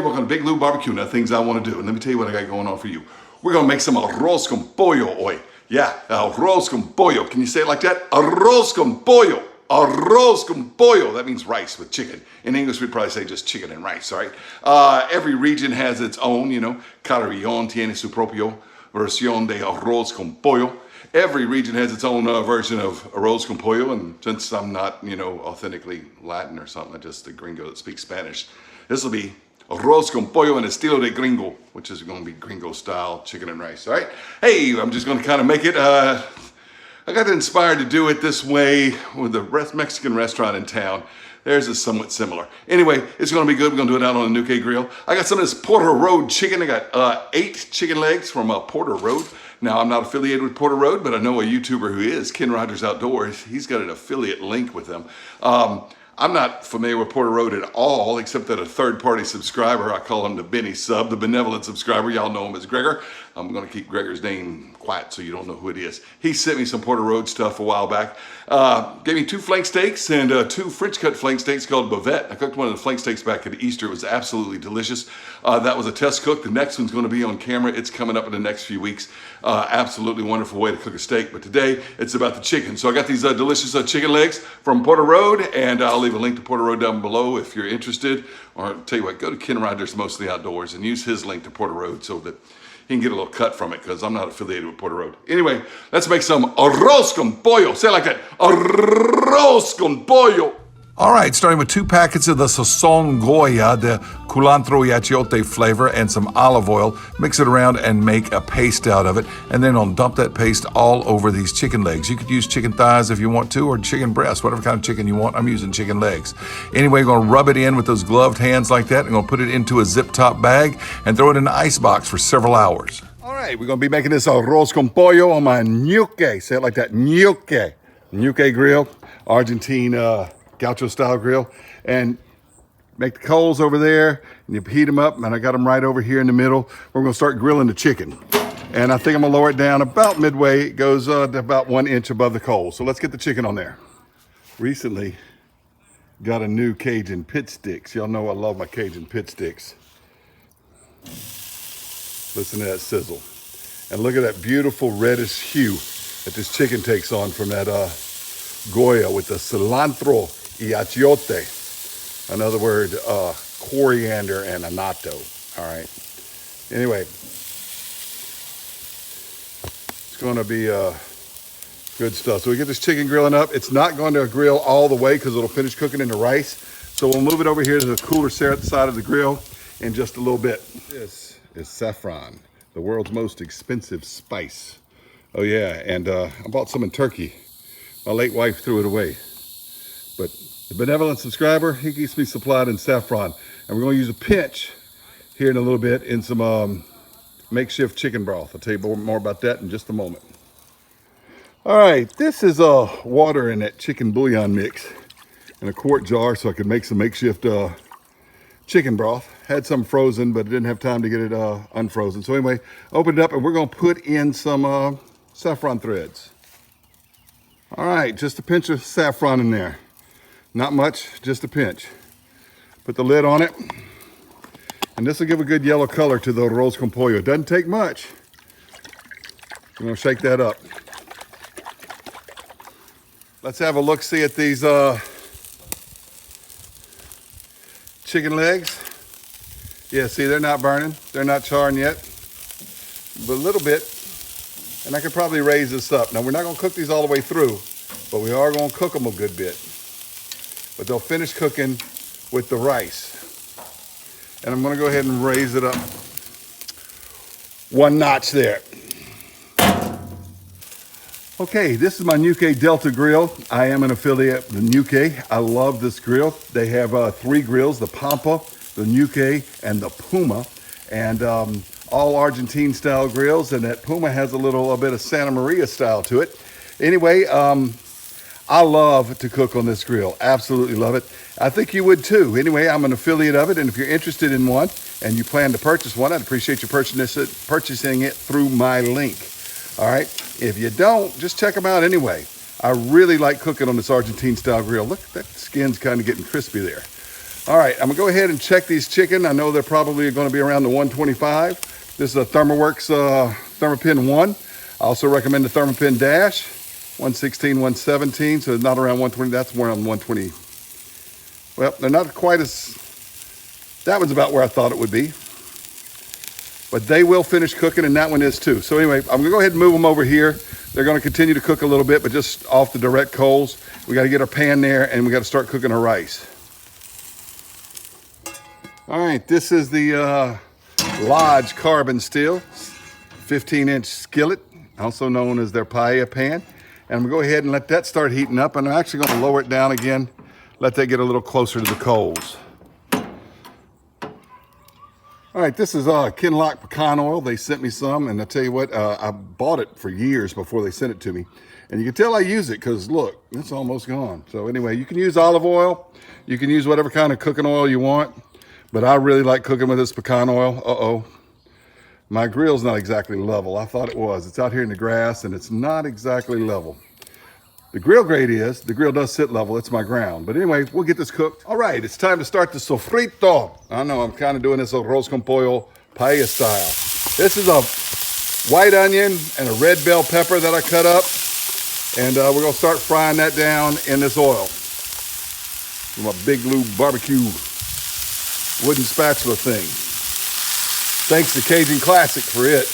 welcome to Big Lou Barbecue. Now, things I want to do. And let me tell you what I got going on for you. We're going to make some arroz con pollo hoy. Yeah, arroz con pollo. Can you say it like that? Arroz con pollo. Arroz con pollo. That means rice with chicken. In English, we'd probably say just chicken and rice, all right? Every region has its own, you know. Cada región tiene su propio versión de arroz con pollo. Every region has its own version of arroz con pollo, and since I'm not, you know, authentically Latin or something, I'm just a gringo that speaks Spanish, this will be arroz con pollo en estilo de gringo, which is going to be gringo style chicken and rice, all right? Hey, I'm just going to kind of make it, I got inspired to do it this way with the Mexican restaurant in town. Theirs is somewhat similar. Anyway, it's going to be good. We're going to do it out on the Ñuke grill. I got some of this Porter Road chicken. I got 8 chicken legs from Porter Road. Now, I'm not affiliated with Porter Road, but I know a YouTuber who is, Ken Rogers Outdoors. He's got an affiliate link with them. I'm not familiar with Porter Road at all, except that a third-party subscriber, I call him the Benny Sub, the benevolent subscriber. Y'all know him as Gregor. I'm going to keep Gregor's name quiet so you don't know who it is. He sent me some Porter Road stuff a while back. Gave me 2 flank steaks and 2 French cut flank steaks called bavette. I cooked one of the flank steaks back at Easter. It was absolutely delicious. That was a test cook. The next one's going to be on camera. It's coming up in the next few weeks. Absolutely wonderful way to cook a steak. But today, it's about the chicken. So I got these delicious chicken legs from Porter Road, and I'll leave a link to Porter Road down below if you're interested. Or I'll tell you what, go to Ken Rogers Mostly Outdoors and use his link to Porter Road so that he can get a little cut from it, because I'm not affiliated with Porter Road. Anyway, let's make some arroz con pollo. Say it like that. Arroz con pollo. All right, starting with 2 packets of the Sazón Goya, the culantro y achiote flavor, and some olive oil. Mix it around and make a paste out of it. And then I'll dump that paste all over these chicken legs. You could use chicken thighs if you want to, or chicken breasts, whatever kind of chicken you want. I'm using chicken legs. Anyway, we're gonna rub it in with those gloved hands like that. I'm gonna put it into a zip top bag and throw it in an ice box for several hours. All right, we're gonna be making this arroz con pollo on my Ñuke. Say it like that, Ñuke. Ñuke grill, Argentine, gaucho style grill, and make the coals over there and you heat them up, and I got them right over here in the middle. We're gonna start grilling the chicken, and I think I'm gonna lower it down about midway. It goes to about 1 inch above the coals. So let's get the chicken on there. Recently got a new Cajun pit sticks. Y'all know I love my Cajun pit sticks. Listen to that sizzle, and look at that beautiful reddish hue that this chicken takes on from that Goya with the cilantro y achiote. In other words, coriander and annatto. All right. Anyway, it's going to be good stuff. So we get this chicken grilling up. It's not going to grill all the way because it'll finish cooking in the rice. So we'll move it over here to the cooler side of the grill in just a little bit. This is saffron, the world's most expensive spice. Oh yeah, and I bought some in Turkey. My late wife threw it away. But the benevolent subscriber, he keeps me supplied in saffron. And we're going to use a pinch here in a little bit in some makeshift chicken broth. I'll tell you more about that in just a moment. All right, this is water in that chicken bouillon mix in a quart jar so I could make some makeshift chicken broth. Had some frozen, but didn't have time to get it unfrozen. So anyway, open it up and we're going to put in some saffron threads. All right, just a pinch of saffron in there. Not much, just a pinch. Put the lid on it. And this will give a good yellow color to the arroz con pollo. It doesn't take much. We're gonna shake that up. Let's have a look-see at these chicken legs. Yeah, see, they're not burning. They're not charring yet, but a little bit. And I could probably raise this up. Now, we're not gonna cook these all the way through, but we are gonna cook them a good bit. But they'll finish cooking with the rice. And I'm gonna go ahead and raise it up 1 notch there. Okay, this is my Ñuke Delta grill. I am an affiliate of the Ñuke. I love this grill. They have 3 grills, the Pampa, the Ñuke, and the Puma. And all Argentine style grills, and that Puma has a bit of Santa Maria style to it. Anyway, I love to cook on this grill. Absolutely love it. I think you would too. Anyway, I'm an affiliate of it, and if you're interested in one and you plan to purchase one, I'd appreciate you purchasing it through my link. All right? If you don't, just check them out anyway. I really like cooking on this Argentine style grill. Look, that skin's kind of getting crispy there. All right, I'm gonna go ahead and check these chicken. I know they're probably gonna be around the 125. This is a ThermoWorks Thermopin 1. I also recommend the Thermopin Dash, 116, 117, so it's not around 120, that's more around 120. Well, they're not quite as, that one's about where I thought it would be. But they will finish cooking, and that one is too. So anyway, I'm gonna go ahead and move them over here. They're gonna continue to cook a little bit, but just off the direct coals. We gotta get our pan there, and we gotta start cooking our rice. All right, this is the Lodge carbon steel, 15-inch skillet, also known as their paella pan. And I'm gonna go ahead and let that start heating up, and I'm actually gonna lower it down again, let that get a little closer to the coals. All right, this is Kinlock pecan oil. They sent me some, and I tell you what, I bought it for years before they sent it to me. And you can tell I use it because look, it's almost gone. So anyway, you can use olive oil. You can use whatever kind of cooking oil you want. But I really like cooking with this pecan oil. Uh-oh, my grill's not exactly level. I thought it was. It's out here in the grass, and it's not exactly level. The grill grade is. The grill does sit level. It's my ground. But anyway, we'll get this cooked. All right, it's time to start the sofrito. I know I'm kind of doing this arroz con pollo paella style. This is a white onion and a red bell pepper that I cut up. And we're going to start frying that down in this oil. With my big blue barbecue wooden spatula thing. Thanks to Cajun Classic for it.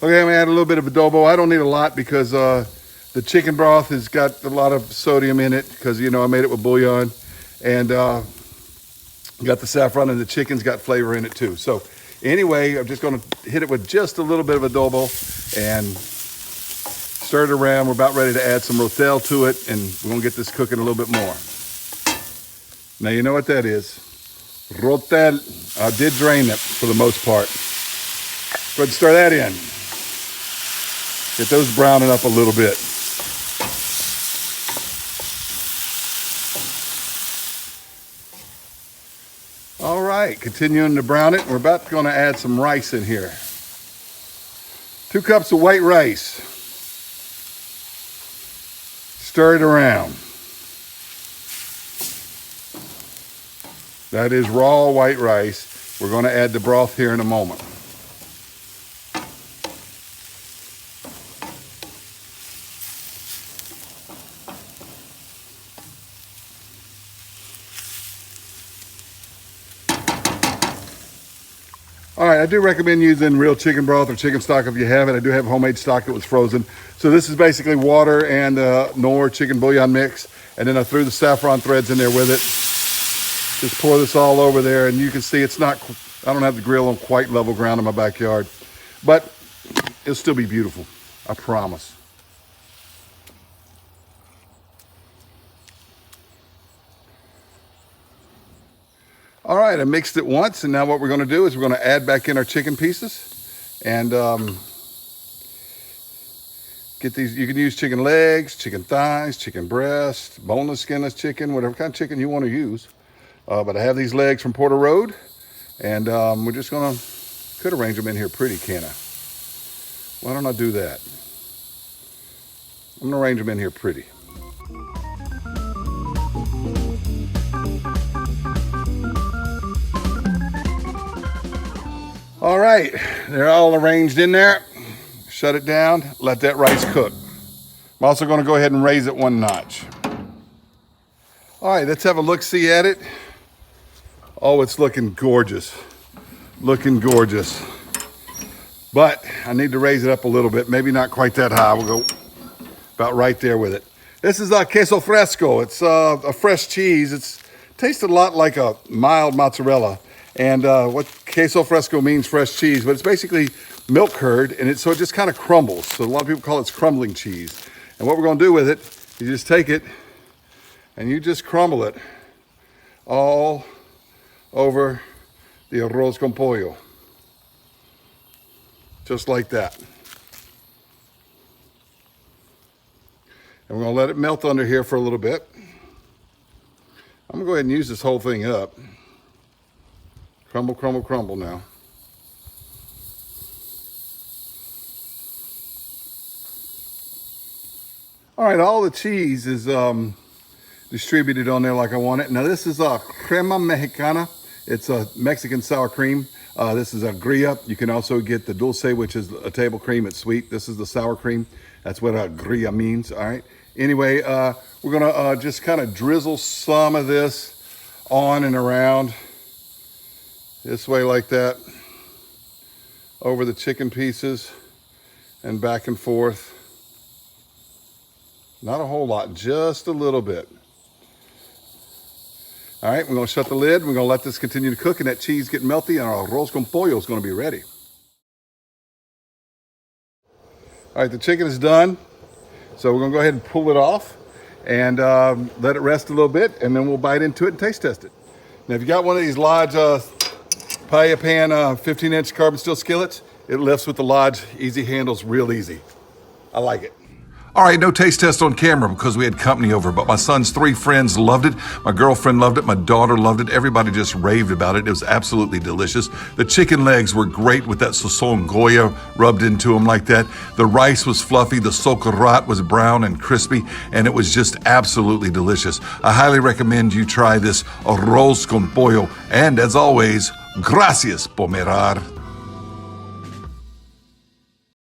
Okay, I'm gonna add a little bit of adobo. I don't need a lot because the chicken broth has got a lot of sodium in it because, you know, I made it with bouillon. And got the saffron, and the chicken's got flavor in it too. So anyway, I'm just gonna hit it with just a little bit of adobo and stir it around. We're about ready to add some rotel to it, and we're gonna get this cooking a little bit more. Now, you know what that is. Rotel. I did drain it for the most part. Go ahead and stir that in. Get those browning up a little bit. All right, continuing to brown it. We're about to add some rice in here. 2 cups of white rice. Stir it around. That is raw white rice. We're going to add the broth here in a moment. All right, I do recommend using real chicken broth or chicken stock if you have it. I do have homemade stock that was frozen. So this is basically water and Knorr chicken bouillon mix. And then I threw the saffron threads in there with it. Just pour this all over there, and you can see it's not, I don't have the grill on quite level ground in my backyard, but it'll still be beautiful, I promise. All right, I mixed it once, and now what we're gonna do is we're gonna add back in our chicken pieces, and get these. You can use chicken legs, chicken thighs, chicken breast, boneless, skinless chicken, whatever kind of chicken you wanna use. But I have these legs from Porter Road, and we're just gonna, could arrange them in here pretty, can't I? Why don't I do that? I'm gonna arrange them in here pretty. All right, they're all arranged in there. Shut it down, let that rice cook. I'm also gonna go ahead and raise it 1 notch. All right, let's have a look-see at it. Oh, it's looking gorgeous. Looking gorgeous. But I need to raise it up a little bit. Maybe not quite that high. We'll go about right there with it. This is Queso Fresco. It's a fresh cheese. It tastes a lot like a mild mozzarella. And what Queso Fresco means, fresh cheese, but it's basically milk curd, and so it just kind of crumbles. So a lot of people call it crumbling cheese. And what we're gonna do with it, you just take it and you just crumble it all over the arroz con pollo. Just like that. And we're gonna let it melt under here for a little bit. I'm gonna go ahead and use this whole thing up. Crumble, crumble, crumble now. All right, all the cheese is distributed on there like I want it. Now this is a Crema Mexicana. It's a Mexican sour cream. This is a grilla. You can also get the dulce, which is a table cream. It's sweet. This is the sour cream. That's what a grilla means, all right? Anyway, we're gonna just kind of drizzle some of this on and around this way like that over the chicken pieces and back and forth. Not a whole lot, just a little bit. All right, we're gonna shut the lid. We're gonna let this continue to cook and that cheese get melty and our arroz con pollo is gonna be ready. All right, the chicken is done. So we're gonna go ahead and pull it off and let it rest a little bit, and then we'll bite into it and taste test it. Now, if you got one of these large paella pan 15-inch carbon steel skillets, it lifts with the large easy handles real easy. I like it. All right, no taste test on camera because we had company over, but my son's 3 friends loved it. My girlfriend loved it. My daughter loved it. Everybody just raved about it. It was absolutely delicious. The chicken legs were great with that sazon Goya rubbed into them like that. The rice was fluffy. The socarrat was brown and crispy, and it was just absolutely delicious. I highly recommend you try this arroz con pollo. And as always, gracias por mirar.